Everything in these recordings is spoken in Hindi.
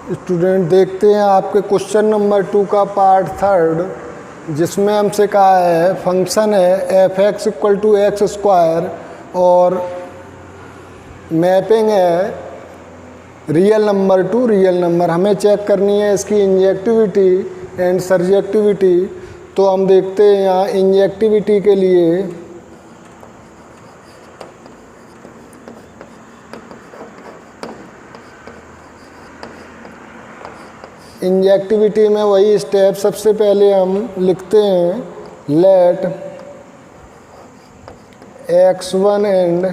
स्टूडेंट देखते हैं आपके क्वेश्चन नंबर 2 का पार्ट 3 जिसमें हमसे कहा है फंक्शन है f x equal to x square और मैपिंग है real number to real number. हमें चेक करनी है इसकी इंजेक्टिविटी एंड सर्जेक्टिविटी। तो हम देखते हैं यहाँ इंजेक्टिविटी के लिए इंजेक्टिविटी में वही स्टेप सबसे पहले हम लिखते हैं let x1 and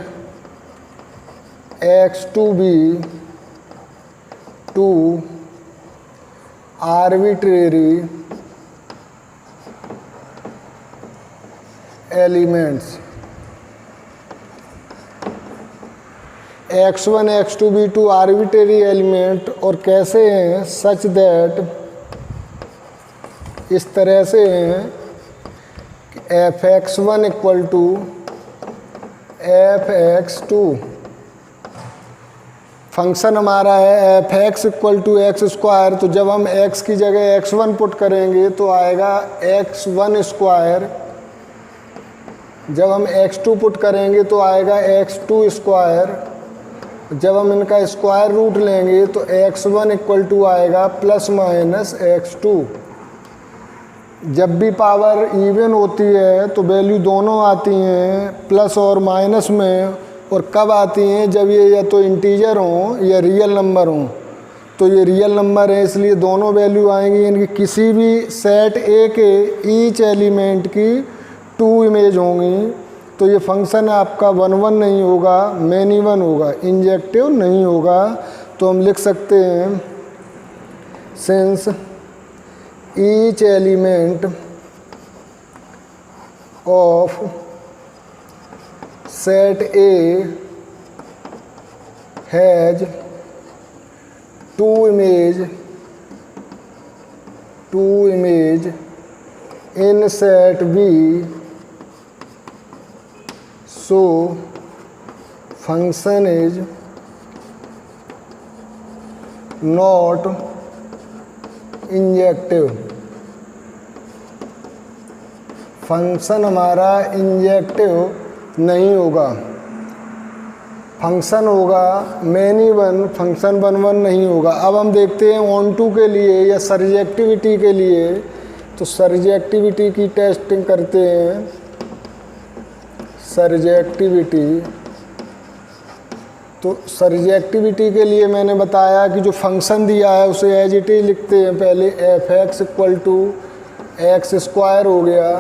x2 be two arbitrary elements. x1 x2 be two arbitrary element और कैसे हैं सच दैट इस तरह से हैं f x one equal to f x two. Function हमारा है f x equal to x square. तो जब हम x की जगह x1 पुट करेंगे तो आएगा x1 स्क्वायर। जब हम x2 पुट करेंगे तो आएगा x2 स्क्वायर। जब हम इनका स्क्वायर रूट लेंगे तो x1 इक्वल टू आएगा प्लस माइनस x2। जब भी पावर इवन होती है तो वैल्यू दोनों आती हैं प्लस और माइनस में। और कब आती हैं? जब ये या तो इंटीजर हों या रियल नंबर हों। तो ये रियल नंबर है इसलिए दोनों वैल्यू आएंगी। इनकी किसी भी सेट ए के ईच एलिमेंट की 2 इमेज होंगी। तो ये फंक्शन आपका 1 1 नहीं होगा, मैनी वन होगा, इंजेक्टिव नहीं होगा। तो हम लिख सकते हैं since each element of set A has 2 image in set B so function is not injective. Function हमारा इंजेक्टिव नहीं होगा, फंक्शन होगा मैनी वन, फंक्शन 1 1 नहीं होगा। अब हम देखते हैं ऑन टू के लिए या सर्जेक्टिविटी के लिए। तो सर्जेक्टिविटी की टेस्टिंग करते हैं। सर्जेक्टिविटी, तो सर्जेक्टिविटी के लिए मैंने बताया कि जो फंक्शन दिया है उसे एज इट इज लिखते हैं। पहले f x equal to x square हो गया।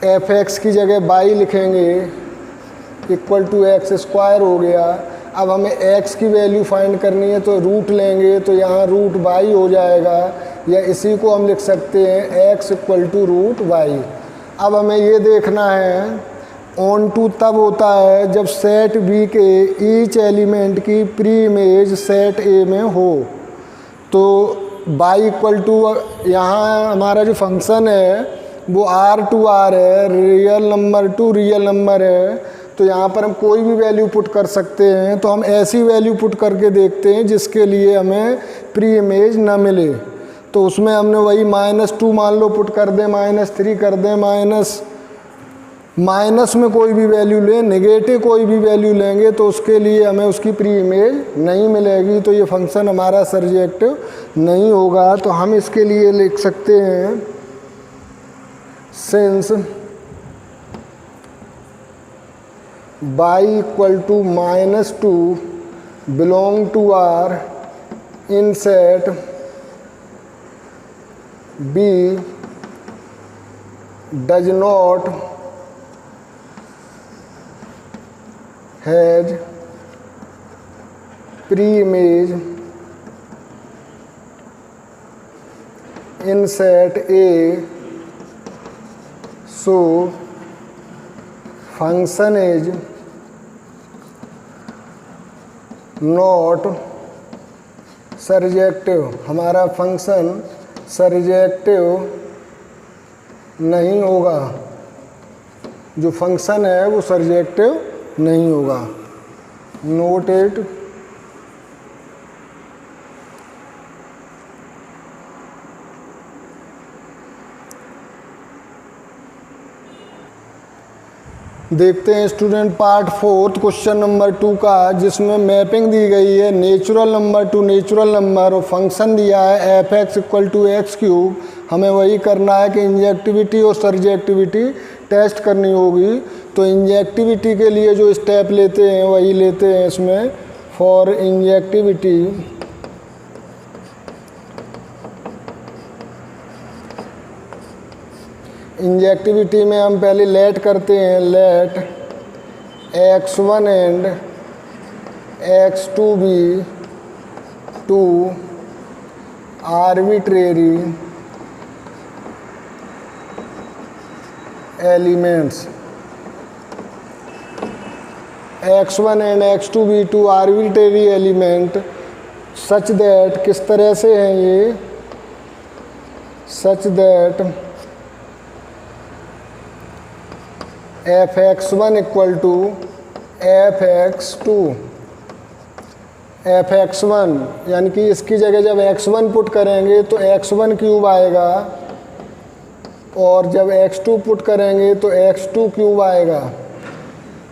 एफ एक्स की जगह बाई लिखेंगे इक्वल टू एक्स स्क्वायर हो गया। अब हमें एक्स की वैल्यू फाइंड करनी है तो रूट लेंगे तो यहाँ रूट बाई हो जाएगा, या इसी को हम लिख सकते हैं x equal to root y. अब हमें ये देखना है ऑन टू तब होता है जब सेट बी के ईच एलिमेंट की प्री इमेज सेट ए में हो। तो बाई इक्वल टू यहाँ हमारा जो फंक्शन है वो R टू R है, real number to real number है। तो यहाँ पर हम कोई भी वैल्यू पुट कर सकते हैं। तो हम ऐसी वैल्यू पुट करके देखते हैं जिसके लिए हमें प्री इमेज ना मिले। तो उसमें हमने वही -2 मान लो पुट कर दें, -3 कर दें, माइनस में कोई भी वैल्यू लें, नेगेटिव कोई भी वैल्यू लेंगे तो उसके लिए हमें उसकी प्री इमेज नहीं मिलेगी। तो ये फंक्शन हमारा सर्जेक्टिव नहीं होगा। तो हम इसके लिए लिख सकते हैं since y equal to -2 belong to R in set B does not has pre image in set A so function is not surjective. हमारा फंक्शन सर्जेक्टिव नहीं होगा। जो फंक्शन है वो सर्जेक्टिव नहीं होगा। Note it. देखते हैं स्टूडेंट पार्ट 4 क्वेश्चन नंबर 2 का, जिसमें मैपिंग दी गई है natural number to natural number और फंक्शन दिया है f x equal to x cube. हमें वही करना है कि इंजेक्टिविटी और सर्जेक्टिविटी टेस्ट करनी होगी। तो इंजेक्टिविटी के लिए जो स्टेप लेते हैं वही लेते हैं इसमें। फॉर इंजेक्टिविटी इंजेक्टिविटी में हम पहले लेट करते हैं, let x1 and x2 be two arbitrary elements. x1 and x2 be two arbitrary element such that, किस तरह से हैं ये, such that fx1 equal to fx2। fx1 यानी कि इसकी जगह जब x1 पुट करेंगे तो x1 क्यूब आएगा, और जब x2 पुट करेंगे तो x2 क्यूब आएगा।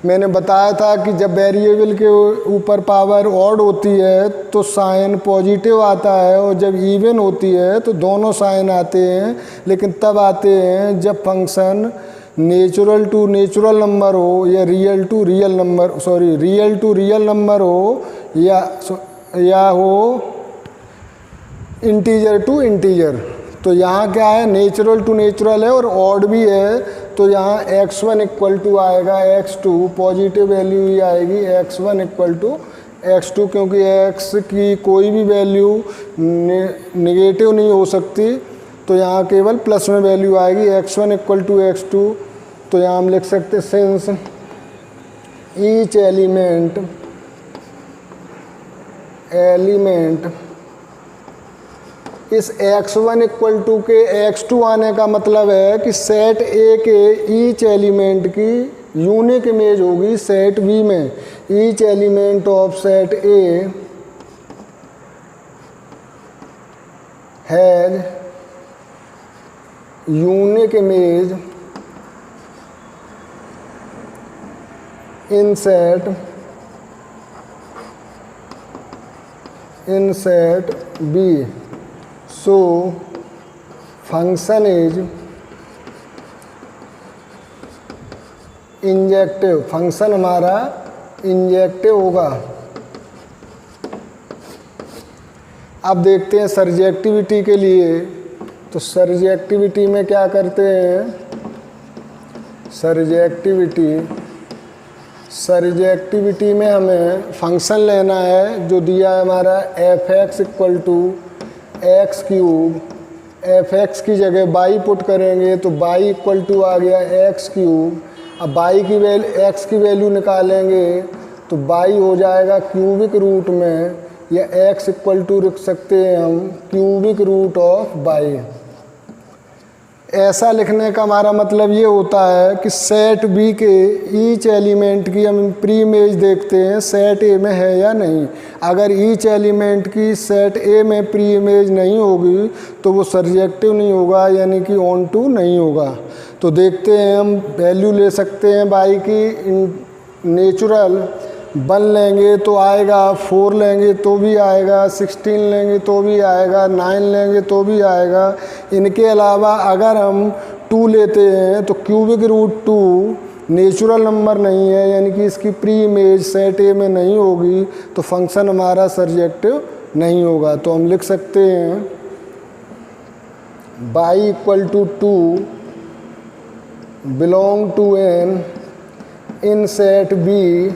मैंने बताया था कि जब वेरिएबल के ऊपर पावर ऑड होती है तो साइन पॉजिटिव आता है, और जब इवन होती है तो दोनों साइन आते हैं। लेकिन तब आते हैं जब function natural to natural number हो, या रियल टू रियल नंबर हो, या हो इंटीजर टू इंटीजर। तो यहाँ क्या है, नेचुरल टू नेचुरल है और ऑड भी है, तो यहाँ x1 इक्वल टू आएगा x2, पॉजिटिव वैल्यू ही आएगी x1 इक्वल टू x2, क्योंकि x की कोई भी वैल्यू नेगेटिव नहीं हो सकती, तो यहाँ केवल प्लस में वैल्यू आएगी x1 इक्वल टू x2। तो यहाँ हम लिख सकते हैं सिंस ईच एलिमेंट इस x1 इक्वल टू के x2 आने का मतलब है कि सेट A के ईच एलिमेंट की यूनिक इमेज होगी सेट B में। Each element of set A has unique image in set B, so function is injective. Function हमारा इंजेक्टिव होगा। अब देखते हैं सर्जेक्टिविटी के लिए। तो सर्जेक्टिविटी में क्या करते हैं, सर्जेक्टिविटी में हमें फंक्शन लेना है जो दिया है हमारा f x equal to x cube. F x की जगह बाई पुट करेंगे तो बाई इक्वल टू आ गया एक्स क्यूब। अब बाई की एक्स की वैल्यू निकालेंगे तो बाई हो जाएगा क्यूबिक रूट में, या एक्स इक्वल टू रख सकते हैं हम क्यूबिक रूट ऑफ बाई। ऐसा लिखने का हमारा मतलब ये होता है कि सेट बी के ईच एलिमेंट की हम प्री इमेज देखते हैं सेट ए में है या नहीं। अगर ईच एलिमेंट की सेट ए में प्री इमेज नहीं होगी तो वो सर्जेक्टिव नहीं होगा, यानी कि ऑन टू नहीं होगा। तो देखते हैं, हम वैल्यू ले सकते हैं बाई की नेचुरल। 1 लेंगे तो आएगा, 4 लेंगे तो भी आएगा, 16 लेंगे तो भी आएगा, 9 लेंगे तो भी आएगा। इनके अलावा अगर हम 2 लेते हैं तो क्यूबिक रूट 2 नेचुरल नंबर नहीं है, यानी कि इसकी प्री इमेज सेट ए में नहीं होगी, तो फंक्शन हमारा सर्जेक्टिव नहीं होगा। तो हम लिख सकते हैं y equal to 2 belong to N in set B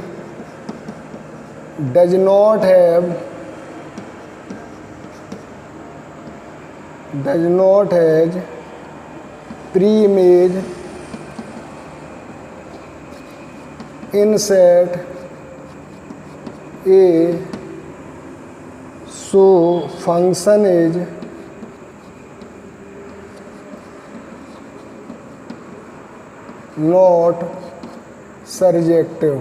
does not have pre-image in set A, so function is not surjective.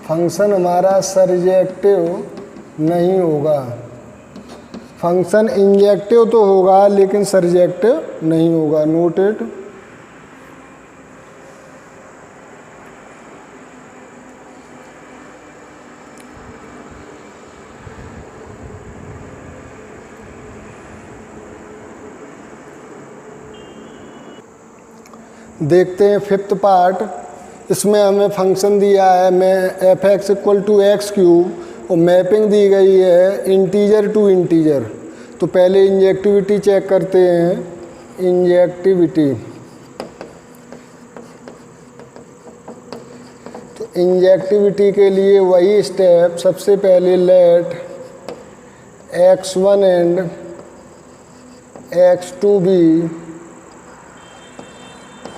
Function हमारा सर्जेक्टिव नहीं होगा। फंक्शन इंजेक्टिव तो होगा लेकिन सर्जेक्टिव नहीं होगा। नोटेड। देखते हैं फिफ्थ पार्ट। इसमें हमें फंक्शन दिया है मैं f x equal to x cube और मैपिंग दी गई है इंटीजर टू इंटीजर। तो पहले इंजेक्टिविटी चेक करते हैं। इंजेक्टिविटी, तो इंजेक्टिविटी के लिए वही स्टेप, सबसे पहले let x1 and x2 be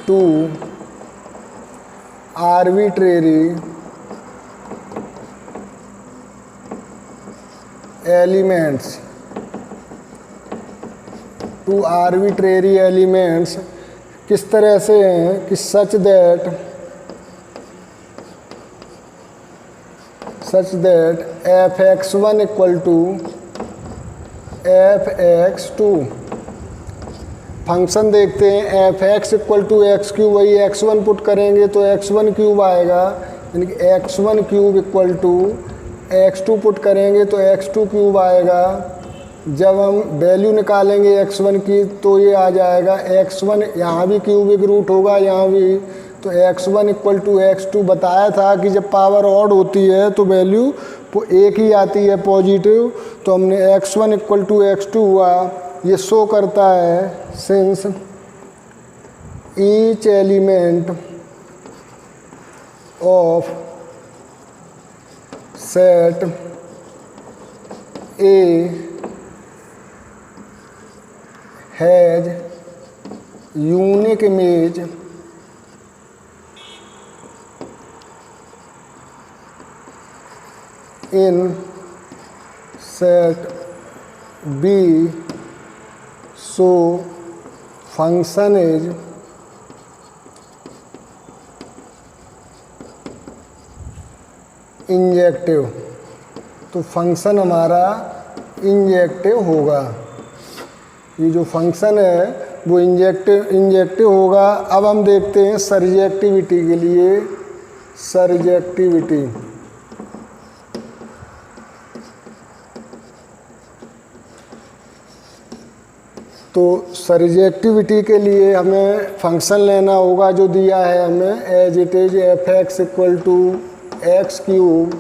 two arbitrary elements, two arbitrary elements किस तरह से हैं कि such that f x one equal to f x two. Function देखते हैं f x equal to x cube, वही एक्स वन पुट करेंगे तो एक्स वन क्यूब आएगा, यानी कि x one cube equal to x two put करेंगे तो एक्स टू क्यूब आएगा। जब हम वैल्यू निकालेंगे एक्स वन की तो ये आ जाएगा एक्स वन, यहाँ भी क्यूबिक रूट होगा यहाँ भी, तो x one equal to x two. बताया था कि जब पावर ऑड होती है तो वैल्यू एक ही आती है पॉजिटिव, तो हमने x one equal to x two हुआ। ये शो करता है since each element of set A has unique image in set B, so function is injective. तो फंक्शन हमारा इंजेक्टिव होगा, ये जो फंक्शन है वो इंजेक्टिव होगा। अब हम देखते हैं सर्जेक्टिविटी के लिए। सर्जेक्टिविटी, तो सर्जेक्टिविटी के लिए हमें फंक्शन लेना होगा जो दिया है हमें as it is f x equal to x cube.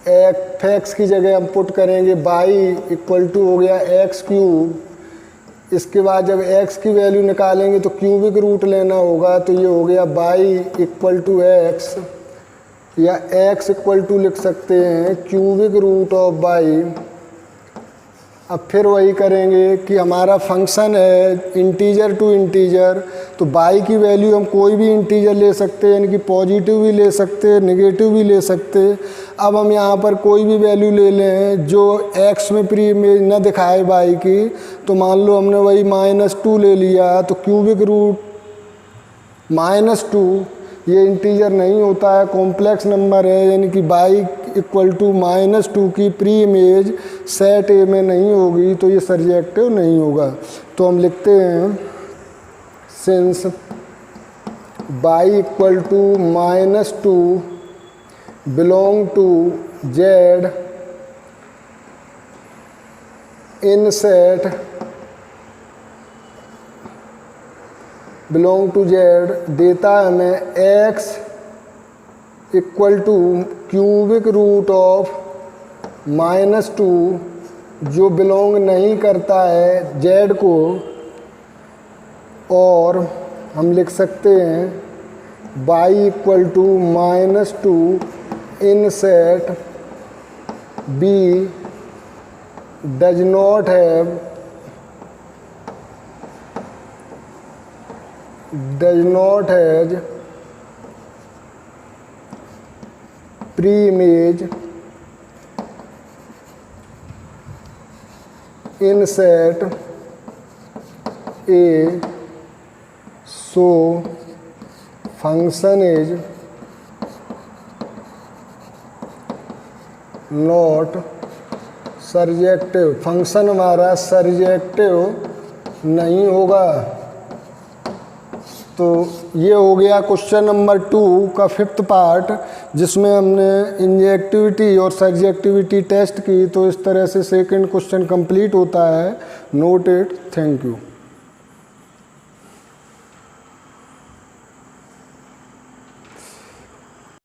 F x की जगह हम पुट करेंगे बाई इक्वल टू हो गया एक्स क्यूब। इसके बाद जब एक्स की वैल्यू निकालेंगे तो क्यूबिक रूट लेना होगा, तो ये हो गया बाई इक्वल टू एक्स, या एक्स इक्वल टू लिख सकते हैं क्यूबिक रूट ऑफ बाई। अब फिर वही करेंगे कि हमारा फंक्शन है इंटीजर टू इंटीजर, तो बाई की वैल्यू हम कोई भी इंटीजर ले सकते हैं, यानी कि पॉजिटिव भी ले सकते हैं, नेगेटिव भी ले सकते हैं। अब हम यहाँ पर कोई भी वैल्यू ले लें जो एक्स में प्री इमेज न दिखाए बाई की, तो मान लो हमने वही -2 ले लिया, तो क्यूबिक रूट -2 ये इंटीजर नहीं होता है, कॉम्प्लेक्स नंबर है, यानी कि बाई इक्वल टू -2 की प्री इमेज सेट ए में नहीं होगी, तो ये सर्जेक्टिव नहीं होगा। तो हम लिखते हैं since y equal to -2 belong to Z in set belong to Z, देता है हमें x equal to cubic root of -2 जो बिलोंग नहीं करता है जेड को, और हम लिख सकते हैं y equal to -2 in set B does not have pre-image in set A, so function is not surjective. Function हमारा सर्जेक्टिव नहीं होगा। तो ये हो गया क्वेश्चन नंबर 2 का 5th पार्ट, जिसमें हमने इंजेक्टिविटी और सर्जेक्टिविटी टेस्ट की। तो इस तरह से सेकंड क्वेश्चन कंप्लीट होता है। Note it. Thank you.